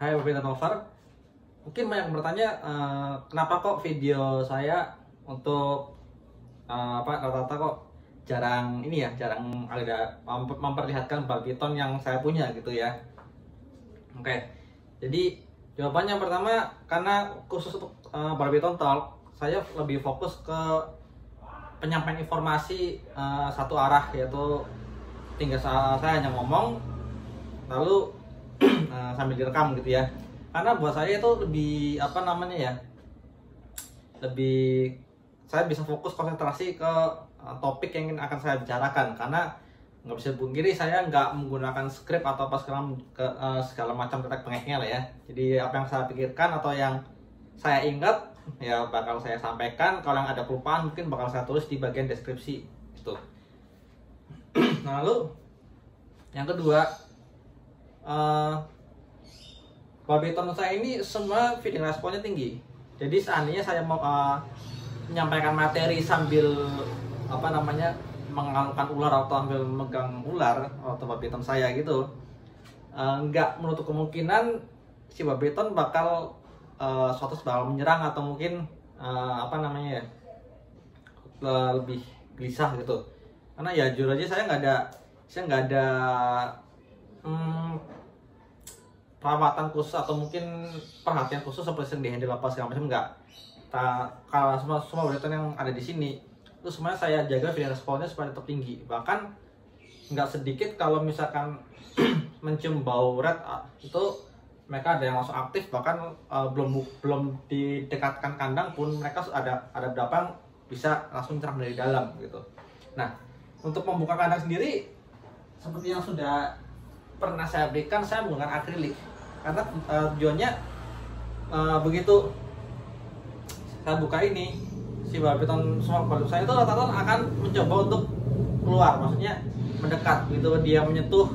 Hai Bapak Novar, mungkin banyak yang bertanya kenapa kok video saya untuk rata-rata kok jarang jarang ada memperlihatkan badminton yang saya punya gitu ya. Oke, jadi jawabannya yang pertama karena khusus untuk badminton talk saya lebih fokus ke penyampaian informasi satu arah, yaitu tinggal saya hanya ngomong lalu sambil direkam gitu ya. Karena buat saya itu lebih lebih saya bisa fokus konsentrasi ke topik yang akan saya bicarakan. Karena nggak bisa pungkiri saya nggak menggunakan skrip atau apa segala macam teknik pengehnya lah ya. Jadi apa yang saya pikirkan atau yang saya ingat ya bakal saya sampaikan. Kalau yang ada kelupaan mungkin bakal saya tulis di bagian deskripsi gitu. Nah, lalu yang kedua, badminton saya ini semua feeding responnya tinggi. Jadi seandainya saya mau menyampaikan materi sambil mengalungkan ular atau sambil megang ular atau badminton saya gitu, nggak menutup kemungkinan si badminton bakal suatu bakal menyerang atau mungkin lebih gelisah gitu. Karena ya jujur aja saya nggak ada perawatan khusus atau mungkin perhatian khusus seperti yang di handle apa segala macam, enggak. Kalau semua badminton yang ada di sini itu semuanya saya jaga feeding responnya supaya tetap tinggi. Bahkan nggak sedikit kalau misalkan mencium bau red itu mereka ada yang langsung aktif, bahkan belum didekatkan kandang pun mereka ada beberapa yang bisa langsung menyerang dari dalam gitu. Nah, untuk membuka kandang sendiri seperti yang sudah pernah saya berikan, saya menggunakan akrilik karena tujuannya begitu saya buka ini, si badminton semua badminton saya itu rata-rata akan mencoba untuk keluar, maksudnya mendekat gitu. Dia menyentuh,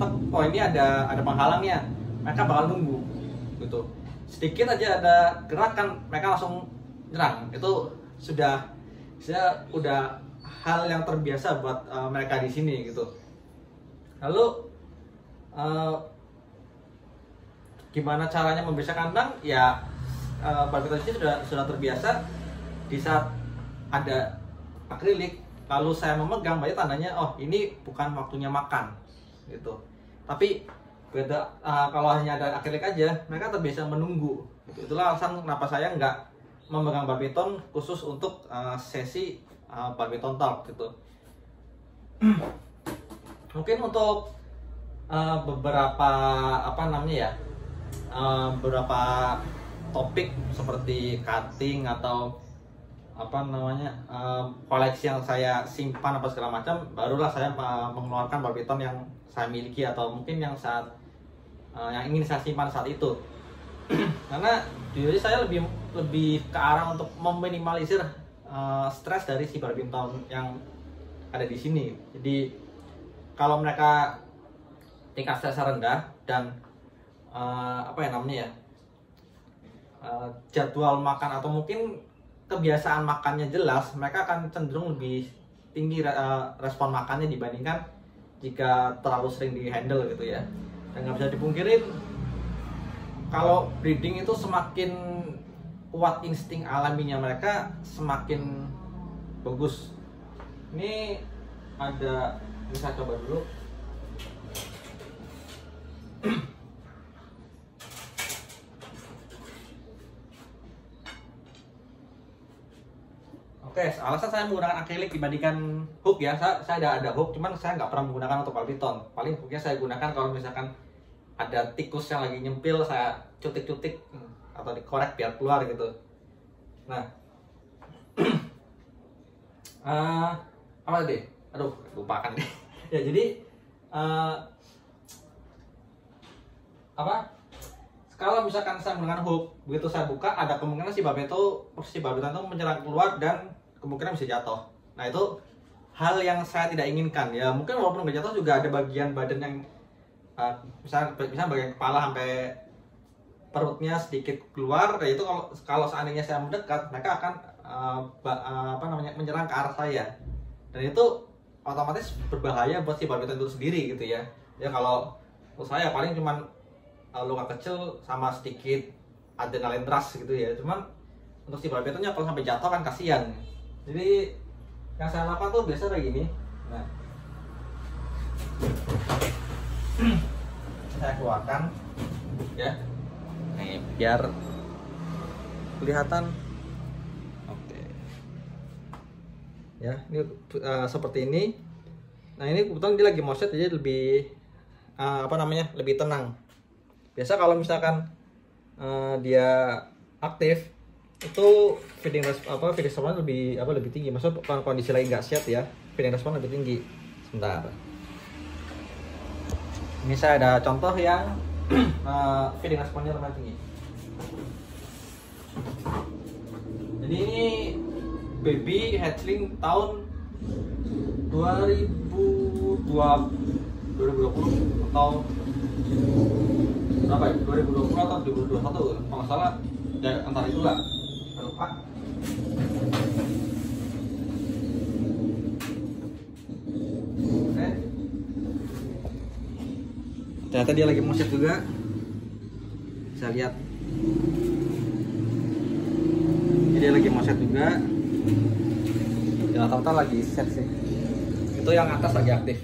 oh ini ada penghalangnya, mereka bakal nunggu gitu. Sedikit aja ada gerakan mereka langsung nyerang. Itu sudah hal yang terbiasa buat mereka di sini gitu. Lalu gimana caranya membersihkan kandang? Ya badminton ini sudah terbiasa di saat ada akrilik lalu saya memegang, berarti tandanya oh ini bukan waktunya makan gitu. Tapi beda kalau hanya ada akrilik aja, mereka terbiasa menunggu gitu. Itulah alasan kenapa saya nggak memegang badminton khusus untuk sesi badminton talk gitu. Mungkin untuk beberapa beberapa topik seperti cutting atau koleksi yang saya simpan apa segala macam, barulah saya mengeluarkan badminton yang saya miliki atau mungkin yang yang ingin saya simpan saat itu. Karena jadi saya lebih ke arah untuk meminimalisir stres dari si badminton yang ada di sini. Jadi kalau mereka tingkat stresnya rendah dan jadwal makan atau mungkin kebiasaan makannya jelas, mereka akan cenderung lebih tinggi respon makannya dibandingkan jika terlalu sering di handle gitu ya. Dan nggak bisa dipungkirin kalau breeding itu semakin kuat insting alaminya mereka, semakin bagus. Ini saya coba dulu. Oke, alasan saya menggunakan akrilik dibandingkan hook ya, saya ada hook, cuman saya nggak pernah menggunakan untuk badminton. Paling hooknya saya gunakan kalau misalkan ada tikus yang lagi nyempil, saya cutik-cutik atau dikorek biar keluar gitu. Nah, apa tadi? Aduh, lupakan deh. Ya jadi kalau misalkan saya menggunakan hook, begitu saya buka ada kemungkinan si badminton itu menyerang keluar dan kemungkinan bisa jatuh. Nah, itu hal yang saya tidak inginkan ya. Mungkin walaupun nggak jatuh juga ada bagian badan yang misalnya bagian kepala sampai perutnya sedikit keluar. Nah, itu kalau seandainya saya mendekat, mereka akan menyerang ke arah saya. Dan itu otomatis berbahaya buat si badminton itu sendiri gitu ya. Ya kalau saya paling cuman luka kecil sama sedikit adrenalin rush gitu ya. Cuman untuk si barbetanya kalau sampai jatuh kan kasihan. Jadi yang saya lakukan tuh biasa kayak gini. Nah, saya keluarkan ya, nih biar kelihatan. Oke ya, ini seperti ini. Nah ini kebetulan dia lagi mau set, jadi lebih lebih tenang. Biasa kalau misalkan dia aktif itu feeding respon lebih tinggi. Maksudnya kondisi lagi nggak set ya, feeding respon lebih tinggi. Sebentar, ini saya ada contoh yang feeding responnya lumayan tinggi. Jadi ini baby hatchling tahun 2020 atau berapa ya? 2020 atau 2021 kalau salah ya, antara itulah. Lupa. Oke. Ternyata dia lagi mau set juga. Bisa lihat. Dia lagi mau set juga. Ya rata-rata lagi set sih. Itu yang atas lagi aktif.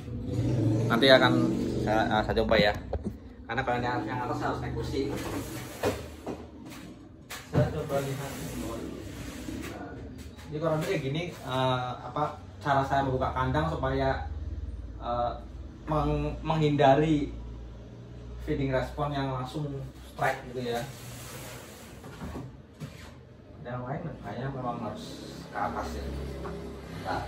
Nanti akan saya coba ya. Karena kalau yang atas harus naik kursi. Saya coba lihat. Jadi kurang lebih kayak gini cara saya membuka kandang supaya menghindari feeding respon yang langsung strike gitu ya. Yang lain kayaknya memang harus ke atas ya. Nah.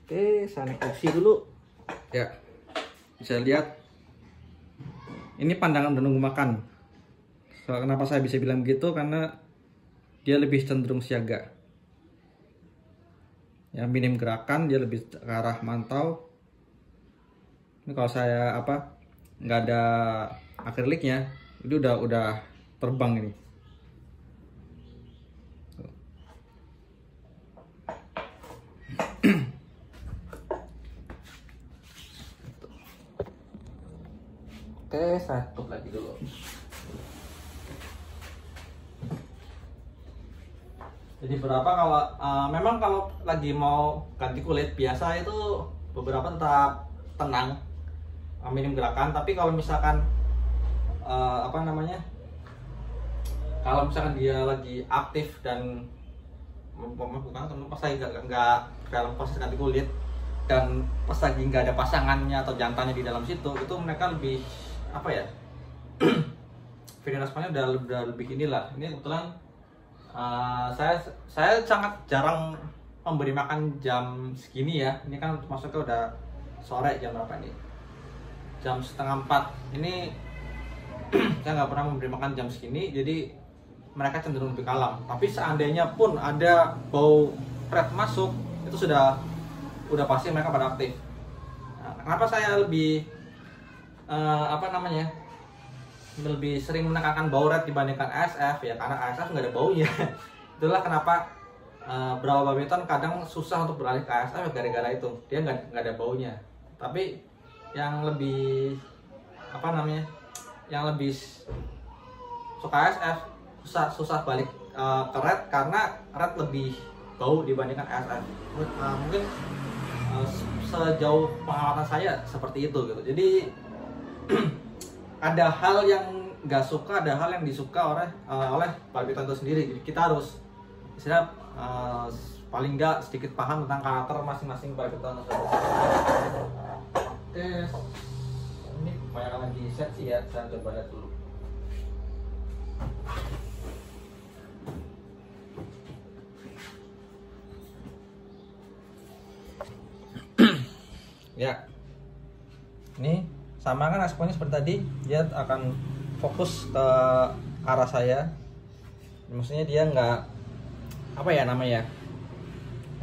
Oke, saya naik kursi dulu. Ya, bisa lihat. Ini pandangan udah nunggu makan. So, kenapa saya bisa bilang begitu? Karena dia lebih cenderung siaga. Ya, minim gerakan, dia lebih ke arah mantau. Ini kalau saya nggak ada akriliknya, itu udah terbang ini. Oke, saya tutup lagi dulu. Jadi berapa kalau memang kalau lagi mau ganti kulit biasa itu beberapa tetap tenang, minim gerakan. Tapi kalau misalkan kalau misalkan dia lagi aktif dan pas lagi nggak dalam proses ganti kulit dan pas lagi nggak ada pasangannya atau jantannya di dalam situ, itu mereka lebih feeding responnya udah lebih inilah. Ini kebetulan saya sangat jarang memberi makan jam segini ya. Ini kan masuknya udah sore, jam berapa nih? Jam 3:30. Ini saya nggak pernah memberi makan jam segini, jadi mereka cenderung lebih kalem. Tapi seandainya pun ada bau red masuk, itu udah pasti mereka pada aktif. Nah, kenapa saya lebih lebih sering menekankan bau red dibandingkan ASF ya, karena ASF nggak ada baunya. Itulah kenapa beberapa badminton kadang susah untuk beralih ke ASF gara-gara itu, dia nggak ada baunya. Tapi yang lebih yang lebih suka ASF susah balik ke red karena red lebih bau dibandingkan ASF. Mungkin sejauh pengamatan saya seperti itu gitu. Jadi ada hal yang nggak suka, ada hal yang disuka oleh badminton itu sendiri. Jadi kita harus paling nggak sedikit paham tentang karakter masing-masing badminton tersebut. Oke, ini banyak lagi set sih ya, saya coba lihat dulu. Ya, ini sama kan responnya seperti tadi, dia akan fokus ke arah saya. Maksudnya dia nggak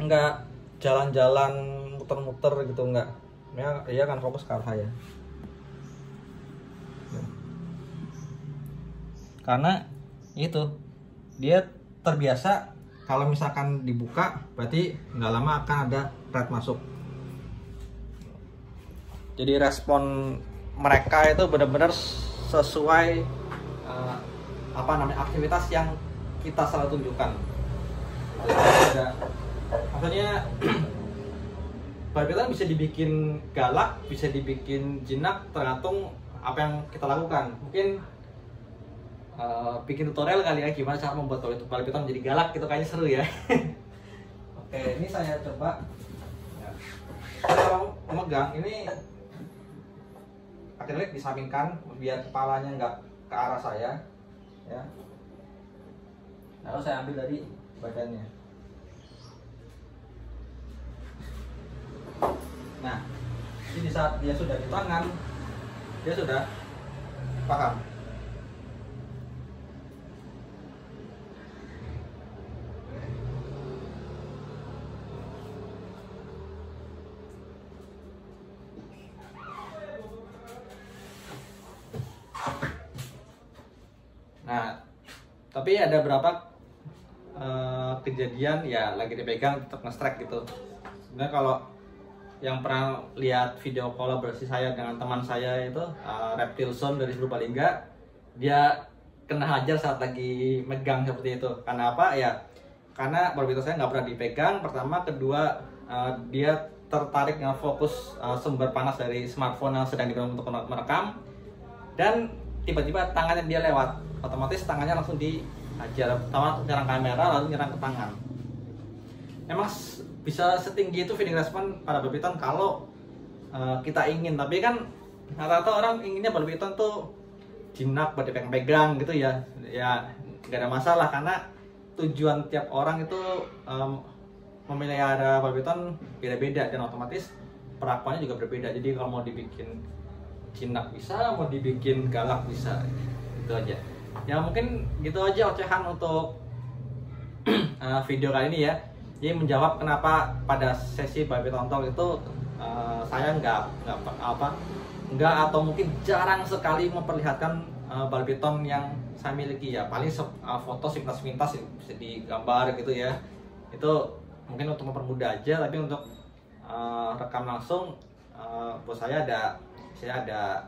nggak jalan-jalan muter-muter gitu, nggak. Dia akan fokus ke arah saya. karena itu dia terbiasa kalau misalkan dibuka berarti nggak lama akan ada red masuk. Jadi respon mereka itu benar-benar sesuai aktivitas yang kita selalu tunjukkan. Maksudnya barbitron bisa dibikin galak, bisa dibikin jinak, tergantung apa yang kita lakukan. Mungkin bikin tutorial kali ya gimana cara membuat barbitron jadi galak, gitu kayaknya seru ya. Oke, ini saya coba. Kalau memegang ini akrilik disampingkan biar kepalanya nggak ke arah saya, ya. Lalu saya ambil dari badannya. Nah, ini saat dia sudah di tangan, dia sudah paham. Nah, tapi ada berapa kejadian ya lagi dipegang tetap nge-strike gitu. Sebenarnya kalau yang pernah lihat video kolaborasi saya dengan teman saya itu Reptilson dari Purbalingga, dia kena hajar saat lagi megang seperti itu. Karena apa ya? Karena barbitron saya nggak pernah dipegang. Pertama, kedua dia tertarik dengan fokus sumber panas dari smartphone yang sedang digunakan untuk merekam, dan tiba-tiba tangannya dia lewat, otomatis tangannya langsung dihajar. Pertama nyerang kamera, lalu nyerang ke tangan. Emang bisa setinggi itu feeding respon pada barbitron kalau kita ingin, tapi kan rata-rata orang inginnya barbitron tuh jinak, berpegang-pegang gitu ya. Ya nggak ada masalah, karena tujuan tiap orang itu memelihara barbitron beda-beda, dan otomatis perakuannya juga berbeda. Jadi kalau mau dibikin jinak bisa, mau dibikin galak bisa, gitu aja. Ya mungkin gitu aja ocehan untuk video kali ini ya. Jadi menjawab kenapa pada sesi barbitron talk itu saya nggak atau mungkin jarang sekali memperlihatkan barbitron yang saya miliki ya. Paling foto sepintas-pintas bisa digambar gitu ya. Itu mungkin untuk mempermudah aja, tapi untuk rekam langsung buat saya ada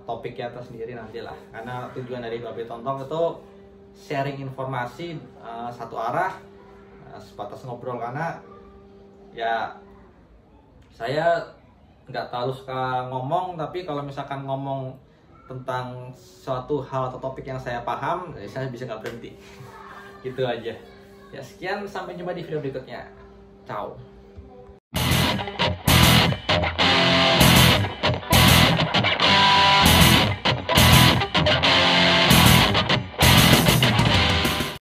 topiknya tersendiri nantilah. Karena tujuan dari barbitron talk itu sharing informasi satu arah, sebatas ngobrol, karena ya saya nggak terlalu suka ngomong, tapi kalau misalkan ngomong tentang suatu hal atau topik yang saya paham, saya bisa nggak berhenti. Gitu aja ya. Sekian, sampai jumpa di video berikutnya. Ciao.